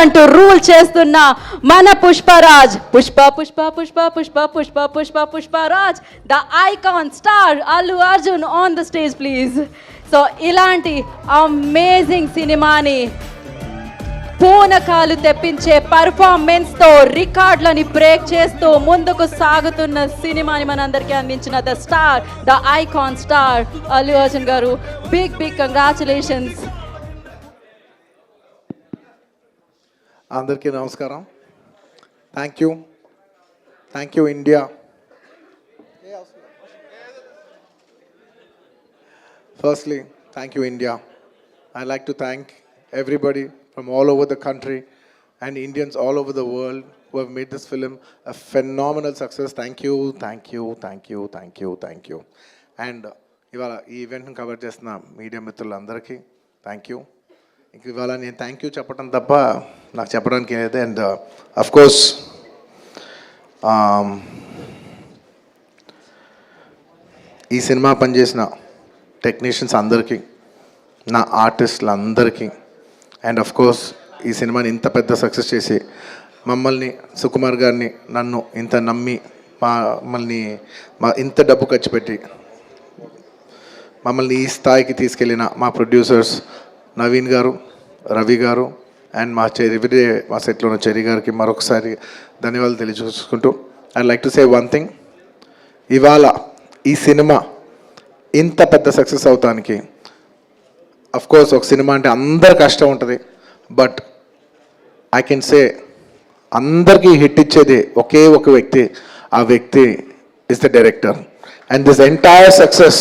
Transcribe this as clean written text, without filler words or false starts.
అంటూ రూల్ చేస్తున్న మన Pushparaj, Pushpa Pushpa Pushpa Pushpa Pushpa Pushpa Pushparaj, the icon star Allu Arjun on the stage please. So ఇలాంటి అమేజింగ్ సినిమాని పూనకాలు తెప్పించే పర్ఫార్మెన్స్తో రికార్డులని బ్రేక్ చేస్తూ ముందుకు సాగుతున్న సినిమాని మనందరికీ అందించిన the star, the icon star Allu Arjun గారు. Big big congratulations. అందరికీ నమస్కారం. Thank you India. Firstly thank you India. I like to thank everybody from all over the country and Indians all over the world who have made this film a phenomenal success. Thank you. And ఇవాళ ఈ ఈవెంట్ని cover చేస్తున్న media మిత్రులందరికీ thank you. ఇంక ఇవాళ నేను thank you చెప్పడం తప్ప నాకు చెప్పడానికి ఏదైతే. అండ్ అఫ్కోర్స్ ఈ సినిమా పనిచేసిన టెక్నీషియన్స్ అందరికీ, నా ఆర్టిస్టులందరికీ, అండ్ ఆఫ్ కోర్స్ ఈ సినిమాని ఇంత పెద్ద సక్సెస్ చేసి మమ్మల్ని, సుకుమార్ గారిని, నన్ను ఇంత నమ్మి మమ్మల్ని ఇంత డబ్బు ఖర్చు పెట్టి మమ్మల్ని ఈ స్థాయికి తీసుకెళ్ళిన మా ప్రొడ్యూసర్స్ నవీన్ గారు, రవి గారు అండ్ మా సెట్లో ఉన్న చెరి గారికి మరొకసారి ధన్యవాదాలు తెలియజేసుకుంటూ I like to say one thing. ఇవాళ ఈ సినిమా ఇంత పెద్ద సక్సెస్ అవుతానికి కోర్స్ ఒక సినిమా అంటే అందరు కష్టం ఉంటుంది, బట్ ఐ కెన్ సే అందరికీ హిట్ ఇచ్చేది ఒకే ఒక వ్యక్తి. ఆ వ్యక్తి is the director. And this entire success